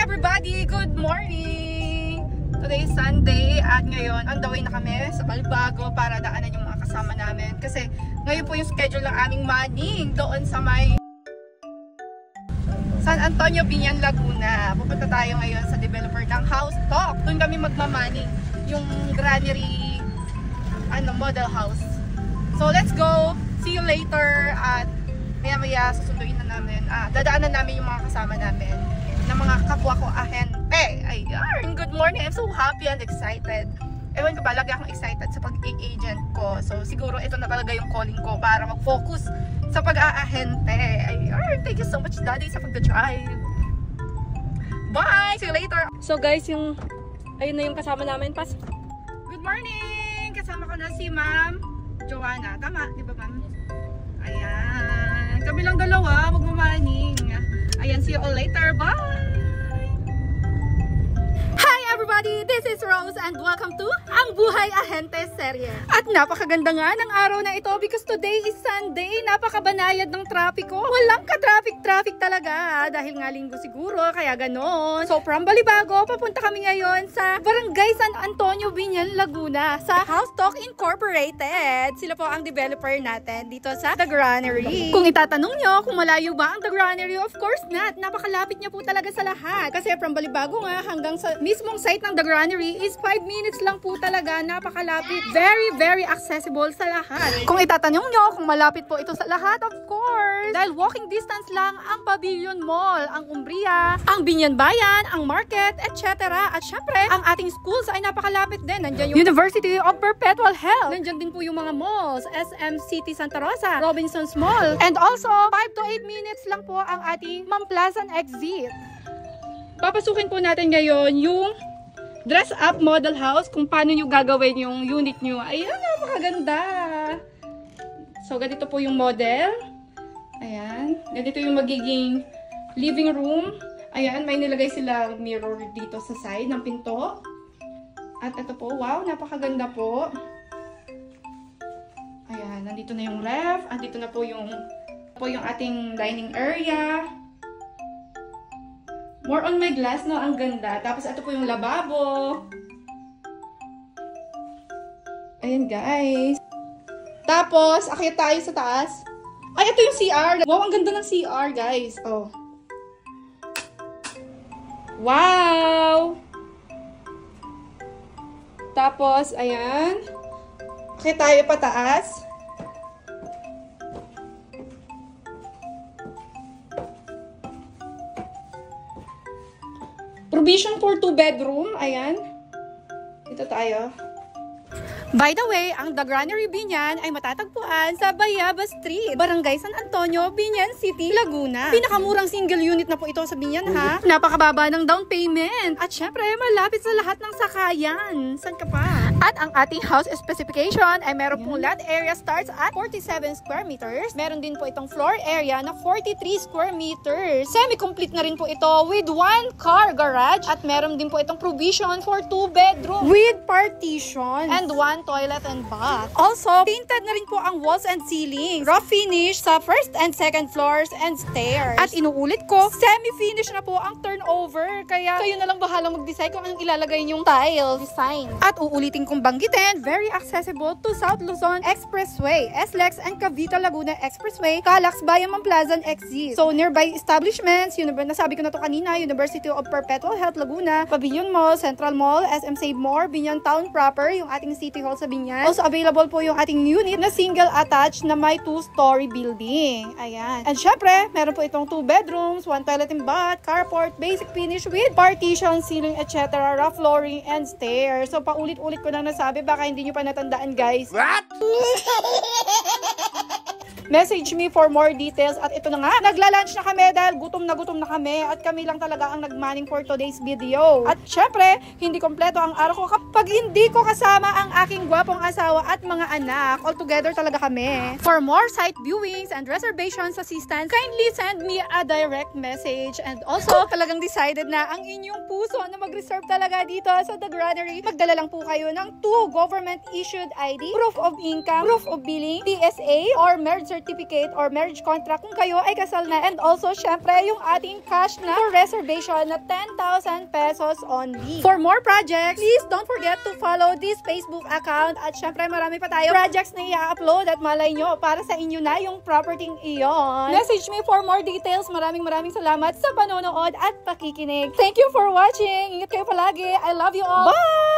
everybody! Good morning! Today is Sunday at ngayon on the way na kami sa Balibago para daanan yung mga kasama namin kasi ngayon po yung schedule ng aming morning doon sa may San Antonio, Biñan, Laguna. Pupunta tayo ngayon sa developer ng House Talk. Doon kami magmamaning yung granary model house. So let's go! See you later at maya susunduin na namin. Dadaanan namin yung mga kasama namin ng mga kapwa ko ahente. Ayun! Good morning! I'm so happy and excited. Ewan ko ba, lagi akong excited sa pag-agent ko. So siguro ito na talaga yung calling ko para mag-focus sa pag-aahente. Ayun! Thank you so much, Daddy, sa pag-drive. Bye! See you later! So guys, ayun na yung kasama namin. Good morning! Kasama ko na si Ma'am Joanna. Tama, di ba ma'am? Ayan. Kami lang dalawa, magmamaning. Ayan, see you all later. Bye! Hi everybody! This is Rose and welcome to Ang Buhay Ahente serye. At napakaganda nga ng araw na ito because today is Sunday. Napakabanayad ng trapiko. Walang ka-traffic talaga dahil nga linggo siguro, kaya ganon. So from Balibago, papunta kami ngayon sa Barangay San Antonio, Biñan, Laguna sa House Talk Incorporated. Sila po ang developer natin dito sa The Granary. Kung itatanong nyo kung malayo ba ang The Granary, of course not. Napakalapit niya po talaga sa lahat. Kasi from Balibago nga hanggang sa mismong site ng The Granary is 5 minutes lang po talaga. Napakalapit. Very accessible sa lahat. Kung itatanong nyo kung malapit po ito sa lahat, of course. Dahil walking distance lang ang Pavilion Mall, ang Umbria, ang Biñan Bayan, ang market, etc. At syempre, ang ating schools ay napakalapit din. Nandiyan yung University of Perpetual Health. Nandiyan din po yung mga malls, SM City Santa Rosa, Robinsons Mall. And also, 5 to 8 minutes lang po ang ating Mamplasan exit. Papasukin po natin ngayon yung dress-up model house, kung paano nyo gagawin yung unit nyo. Ayan, napakaganda. So, ganito po yung model. Ayan. Ganito yung magiging living room. Ayan, may nilagay sila mirror dito sa side ng pinto. At ito po, wow, napakaganda po. Ayan, nandito na yung ref. Andito na po yung ating dining area. More on my glass, no? Ang ganda. Tapos, ito po yung lababo. Ayan, guys. Tapos, akyat tayo sa taas. Ay, ito yung CR. Wow, ang ganda ng CR, guys. Oh. Wow! Tapos, ayan. Akyat tayo pataas. Provision for 2 bedroom. Ayan. Ito tayo. By the way, ang The Granary Biñan ay matatagpuan sa Bayaba Street, Barangay San Antonio, Biñan City, Laguna. Pinakamurang single unit na po ito sa Biñan, ha? Napakababa ng down payment. At syempre, malapit sa lahat ng sakayan. San ka pa? At ang ating house specification ay meron pong lot area starts at 47 square meters. Meron din po itong floor area na 43 square meters. Semi-complete na rin po ito with 1 car garage. At meron din po itong provision for 2 bedroom with partition and 1 toilet and bath. Also, painted na rin po ang walls and ceilings. Rough finish sa first and second floors and stairs. At inuulit ko, semi-finish na po ang turnover. Kaya kayo na lang bahalang mag-decide kung anong ilalagay nyong tile design. At uulitin kong banggitin, very accessible to South Luzon Expressway, SLEX and Cavite Laguna Expressway, Calax Bayan Mamplasan exit. So, nearby establishments, nasabi ko na to kanina, University of Perpetual Health Laguna, Pavilion Mall, Central Mall, SM Save More, Biñan Town proper, yung ating City Hall sa Biñan. Also available po yung ating unit na single attached na may 2-story building. Ayan. And syempre, meron po itong 2 bedrooms, 1 toilet and bath, carport, basic finish with partition, ceiling, etc., rough flooring, and stairs. So, paulit-ulit ko lang nasabi, baka hindi nyo pa natandaan, guys. What? Message me for more details. At ito na nga, nagla-lunch na kami dahil gutom na kami at kami lang talaga ang nagmaning for today's video. At syempre, hindi kompleto ang araw ko kapag hindi ko kasama ang aking gwapong asawa at mga anak. All together talaga kami. For more site viewings and reservations assistance, kindly send me a direct message. And also, talagang decided na ang inyong puso na mag-reserve talaga dito sa The Granary. Magdala lang po kayo ng 2 government-issued ID, proof of income, proof of billing, PSA, or marriage certificate or marriage contract kung kayo ay kasal na. And also, syempre, yung ating cash na for reservation na 10,000 pesos only. For more projects, please don't forget to follow this Facebook account. At syempre, marami pa tayo projects na i-upload at malay nyo, para sa inyo na yung property iyon. Message me for more details. Maraming salamat sa panonood at pakikinig. Thank you for watching. Ingat kayo palagi. I love you all. Bye!